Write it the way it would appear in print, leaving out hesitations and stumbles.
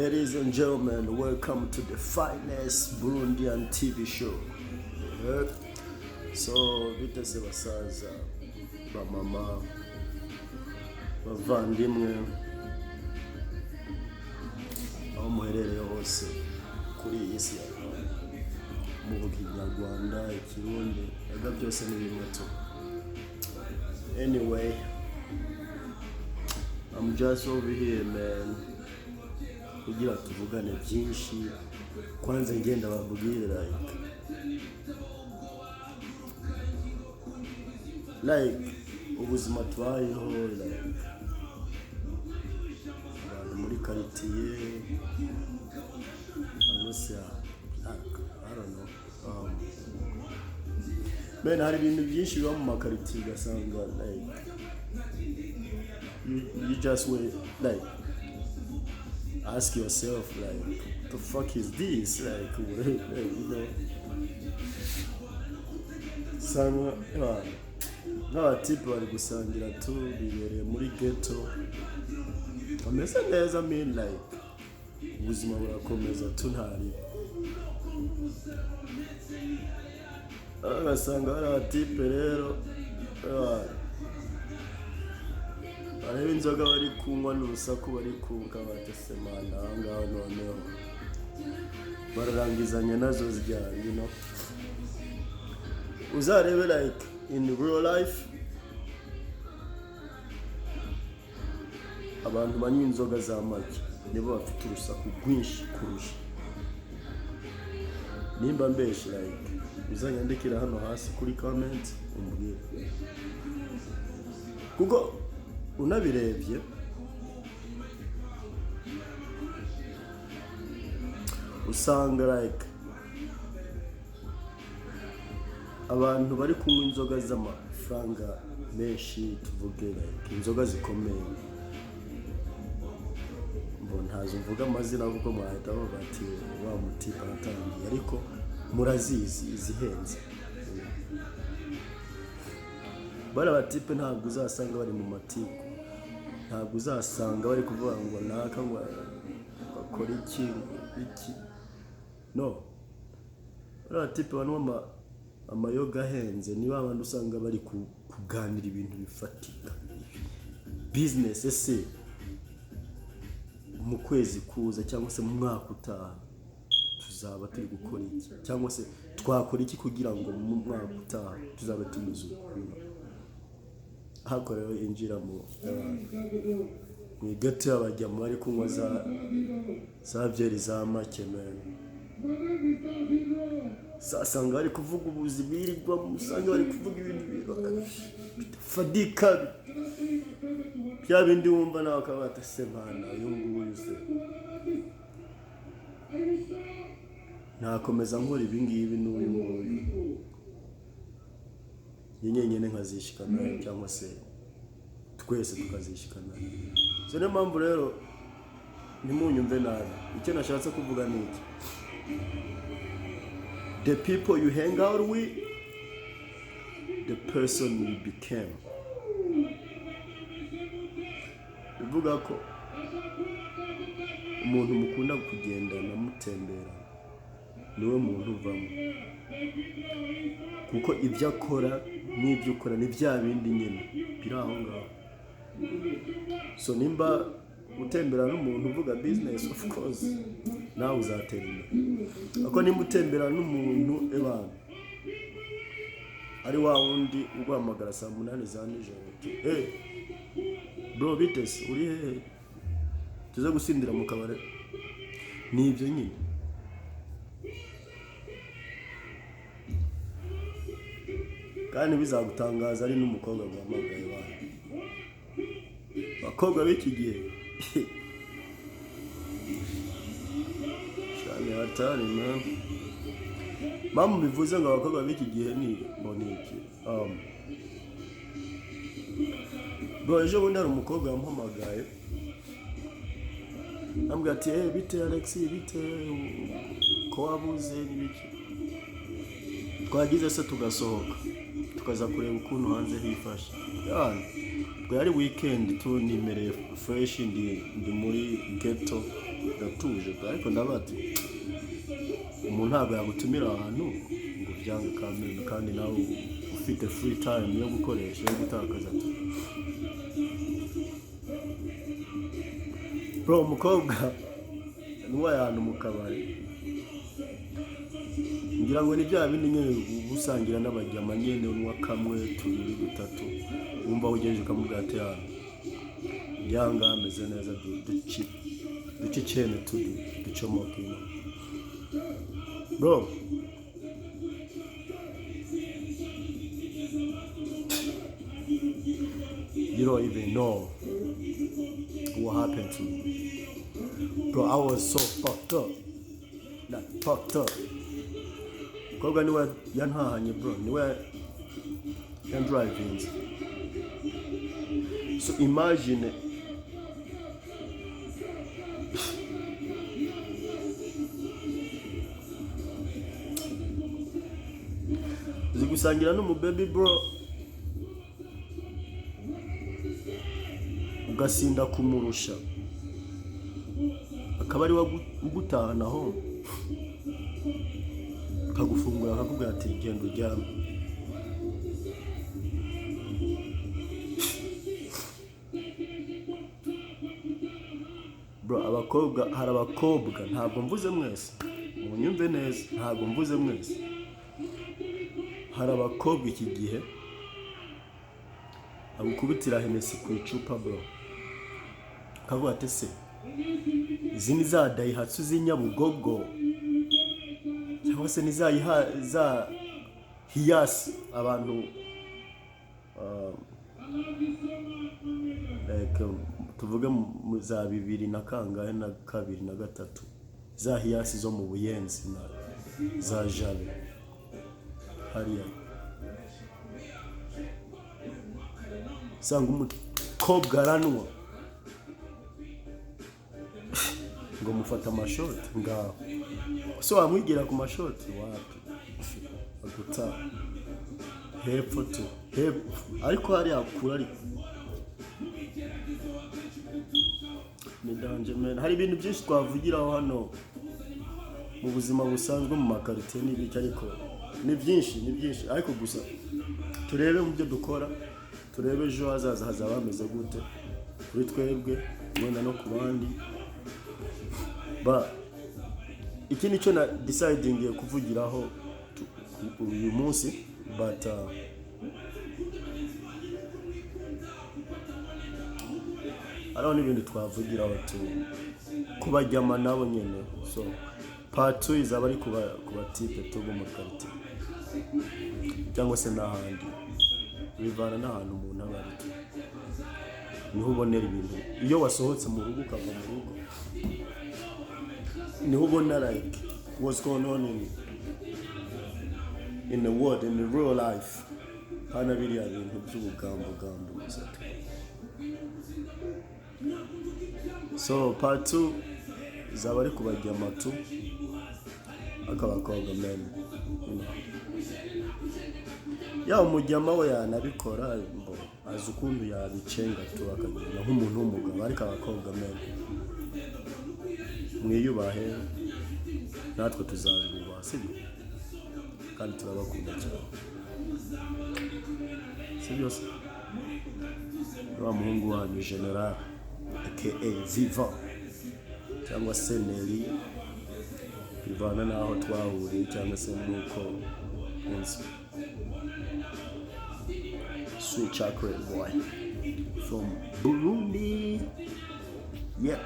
Ladies and gentlemen, welcome to the finest Burundian TV show. So, bitese basaza, bamama, bavandimwe, aho muherereye hose kuri iyi si mu Kinyarwanda, Ikirundi, ega byose ni bimwe tu. Anyway, I'm just over here, man. Kugira tuvugane byinshi, kwanza ngenda babwira like ubuzima twayeho, like muri quartie, I don't know. Man, hari ibintu byinshi biba mu makaritiye gasanga like you just wait, like ask yourself, like, the fuck is this? Like, you know. Some n'abatipe bari gusangira tu bibereye muri ghetto. Ameze neza, I mean, like, ubuzima burakomeza tu ntari. Agasanga hari abatipe rero areba inzoga bari kunywa n'urusaku bari kunka batesemana ahangaho, noneho bararangizanya nazo zijya, you know. Uzarebe like in real life abantu banywa inzoga za make nibo bafite urusaku rwinshi kurusha. Nimba mbeshe, like uzanyandikira hano hasi kuri comment umbwire, kuko unabirebye usanga like abantu bari kunywa inzoga z'amafaranga menshi, tuvuge like inzoga zikomeye, mbona ntazo mvuga amazina kuko mwahita bati wa mutipa atangiye, ariko murazizi izihenze. Bara batipe ntabwo uzasanga bari mu matiku, ntabwo uzasanga bari kuvuga ngo naka ngo bakora iki, no. Bara batipe banwa amayoga ahenze, niba abantu usanga bari kuganira ibintu bifatika, business ese mu kwezi kuza cyangwa se mu mwaka utaha tuzaba turi gukora iki, cyangwa se twakora iki kugira ngo mu mwaka utaha tuzabe tumeze uko. Hako rero injira mu gati y'abajya mu bari kunywa za byeri za make, man. Sasanga bari kuvuga ubuzi birirwa, musanga bari kuvuga ibintu fadika bya bindi wumva nawe akabata semana yunguye se. Nakomeza nkora ibingibi n'uyu nyenyene nkazishikana, cyangwa se twese tukazishikana. So niyo mpamvu rero ntimunyumve nabi, icyo nashatse kuvuga ni iki: the people you hang out with, the person you became. Bivuga ko umuntu mukunda kugendana mutembera niwe muntu uvamo, kuko ibyo akora n'ibyo ukora ni bya bindi nyine biri aho ngaho. So nimba utembera n'umuntu uvuga business, of course nawe uzatera imbere. Ako nimba utembera n'umuntu ari wa wundi uguhamagara saa 8 za nijoro, hey bro bitese uri hehe, tuza gusindira mu kabare, ni ibyo nyine. Kandi bizagutangaza ari n'umukobwa guhamagaye bana. Bakobwa b'iki gihe cyane hatari, man. Mamu bivuze ngo abakobwa b'iki gihe ni boniki. Bro, ejo bundi hari umukobwa wampamagaye ambwira ati bite Alex, bite ko wabuze n'ibiki. Twagize se tugasohoka tukaza kureba ukuntu hanze hifashe. Bwari weekend tu nimereye fresh, ndi muri ghetto ndatuje ariko ndabati umuntu ntabwo yagutumira ahantu ngo byanga kamena kandi nawe ufite free time yo gukoresha yo gutakaza. Bro, umukobwa nuwa yantu mu kabari ngira ngo ni bya bindi nyene ubusangira n'abajyama nyene unwa kamwe tubiri gutatu wumva ugenje ukamubwate hano yanga ameze neza duci cyene ducomoke. Bro, you don't even know what happened to me. Bro, I was so fucked up. Like, fucked up. Koga niwe yantahanye bro, niwe yandrivinze. So imagine zigusangira n'umubaby bro ugasinda kumurusha akaba ari ugutaha naho akagufungura akakubwira ati genda uryame. Bro, hari abakobwa ntabwo mvuze mwese munyumve neza, ntabwo mvuze mwese, hari abakobwa iki gihe agukubitira Hennessy ku icupa bro kavuga ati se izi ni za Daihatsu z'Inyabugogo cyangwa se ni za Hiyasi abantu tuvuge mu za 2000 na kangahe na 2 na 3 za Hiyasi zo mu Buyenzi na za Jabe hariya sanga umukobwa aranwa ngo mufata amashoti ngaho so wamwigira ku mashoti wapi aguta hepfo tu ariko hari akura ariko ni danger man. Hari ibintu byinshi twavugiraho hano mu buzima busanzwe mu makarite n'ibiki ariko ni byinshi ariko gusa turebe mu byo dukora, turebe ejo hazaza hazaba hameze gute kuri twebwe wenda no ku bandi. Iki nicyo na deciding kuvugiraho uyu munsi, but araho n'ibindi twavugiraho kubajyama nabo nyene. So part 2 izaba ari kuba type tugo mu karite cyangwa se n'ahandi bivana n'ahantu umuntu aba ari, niho ubonera ibintu. Iyo wasohotse mu rugo ukava mu rugo niho ubona like what's going on in the world, in the real life. Hana biriya bintu by'ubugambo gusa. So part 2 izaba ari kubajya amatu akabakobwa men, you know. Ya umujyama we yanabikora mbo azi ukuntu yabicenga tu akagenda nk'umuntu w'umugabo, ariko abakobwa men mwiyubahe natwe tuzabibubaha sibyo kandi turabakunda cyane sibyo se. Wa muhungu wanyu General aka Viva cyangwa se Neri bivana naho twahuriye cyangwa se nuko unzi sweet chocolate boy from Burundi. Yeah.